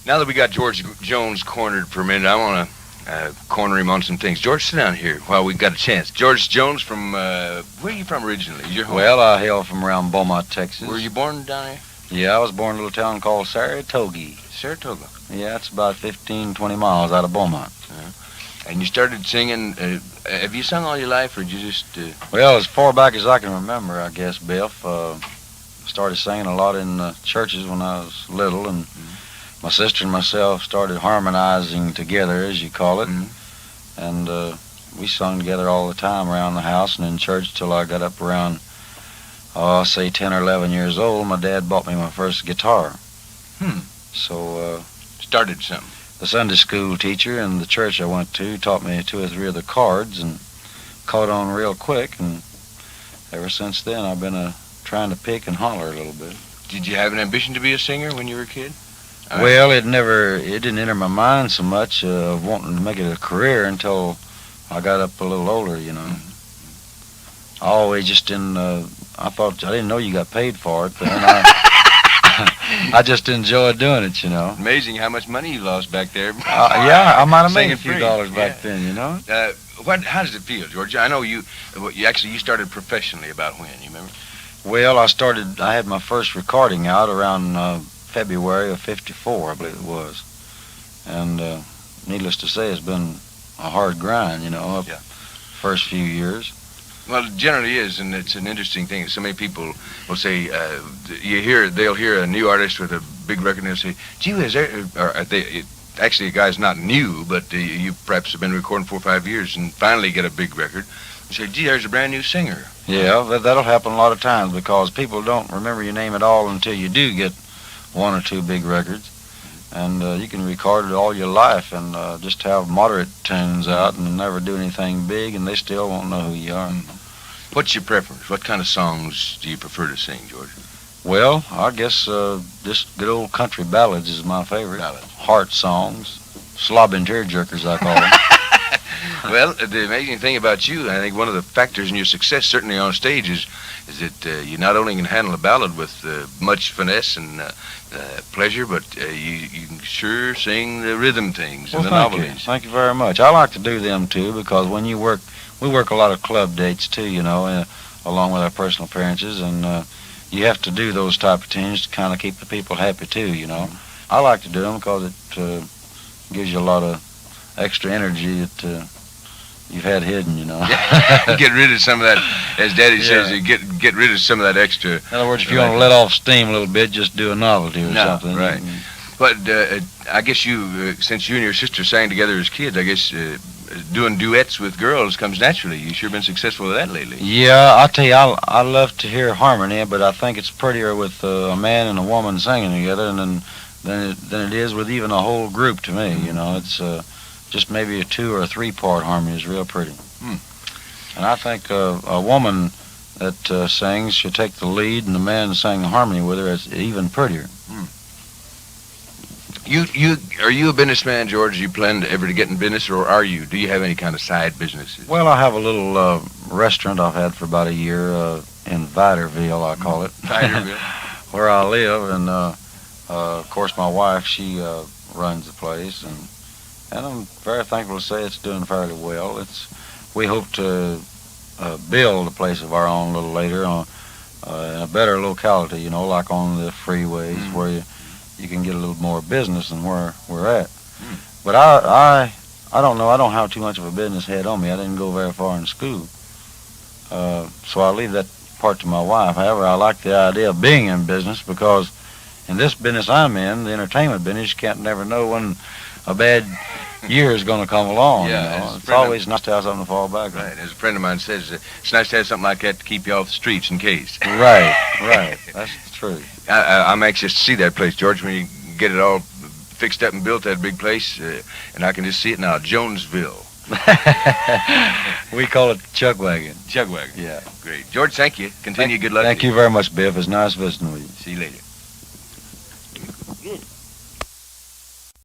Now that we got George Jones cornered for a minute, I want to corner him on some things. George, sit down here while we got a chance. George Jones from, where are you from originally? Is your home? Well, I hail from around Beaumont, Texas. Were you born down there? Yeah, I was born in a little town called Saratoga. Saratoga. Yeah, it's about 15, 20 miles out of Beaumont. And you started singing, have you sung all your life, or did you just... Well, as far back as I can remember, I guess, Biff. Started singing a lot in churches when I was little, and my sister and myself started harmonizing together, as you call it. And we sung together all the time around the house and in church till I got up around, I'll say 10 or 11 years old. My dad bought me my first guitar. So... started something. The Sunday school teacher in the church I went to taught me 2 or 3 of the chords and caught on real quick, and ever since then I've been trying to pick and holler a little bit. Did you have an ambition to be a singer when you were a kid? Well, it didn't enter my mind so much of wanting to make it a career until I got up a little older, you know. I always just didn't, I didn't know you got paid for it, but then I just enjoyed doing it, you know. Amazing how much money you lost back there. Yeah, I might have made a few free. dollars back then, you know. How does it feel, George? I know you started professionally about when, you remember? Well, I had my first recording out around February of '54, I believe it was. And needless to say, it's been a hard grind, you know, first few years. Well, it generally is, and it's an interesting thing. So many people will say, they'll hear a new artist with a big record, and they'll say, gee whiz, actually, a guy's not new, but you perhaps have been recording 4 or 5 years and finally get a big record. And say, gee, there's a brand new singer. Yeah, that'll happen a lot of times because people don't remember your name at all until you do get 1 or 2 big records. And you can record it all your life and just have moderate tunes out and never do anything big, and they still won't know who you are. What's your preference? What kind of songs do you prefer to sing, George? Well, I guess just good old country ballads is my favorite. Ballads. Heart songs, slobbing tearjerkers, I call them. Well, the amazing thing about you, I think one of the factors in your success, certainly on stage, is that you not only can handle a ballad with much finesse and pleasure, but you can sure sing the rhythm things and the novelties. Thank you very much. I like to do them too because when we work a lot of club dates too, you know, along with our personal appearances, and you have to do those type of tunes to kind of keep the people happy too, you know. I like to do them because it gives you a lot of extra energy that you've had hidden, you know. Get rid of some of that, as Daddy says, you get rid of some of that extra. In other words, if you want to let off steam a little bit, just do a novelty or something. Right. But I guess you, since you and your sister sang together as kids, I guess doing duets with girls comes naturally. You've sure been successful with that lately. Yeah, I'll tell you, I love to hear harmony, but I think it's prettier with a man and a woman singing together than it is with even a whole group to me, you know. It's just maybe a 2 or 3 part harmony is real pretty. And I think a woman that sings should take the lead, and the man sing harmony with her is even prettier. Are you a businessman, George? Do you plan ever to get in business, or do you have any kind of side businesses? Well, I have a little restaurant I've had for about a year in Viderville, I call it. Viderville. Where I live, and of course my wife, she runs the place, and I'm very thankful to say it's doing fairly well. We hope to build a place of our own a little later in a better locality, you know, like on the freeways where you can get a little more business than where we're at. But I don't know. I don't have too much of a business head on me. I didn't go very far in school. So I leave that part to my wife. However, I like the idea of being in business because in this business I'm in, the entertainment business, you can't never know when a bad year is going to come along. Yeah, you know? It's always nice to have something to fall back on. Right. As a friend of mine says, it's nice to have something like that to keep you off the streets in case. Right. That's true. I'm anxious to see that place, George, when you get it all fixed up and built, that big place, and I can just see it now, Jonesville. We call it Chuck Wagon. Chuck Wagon. Yeah. Great. George, thank you. Good luck. Thank you very much, Biff. It's nice visiting with you. See you later.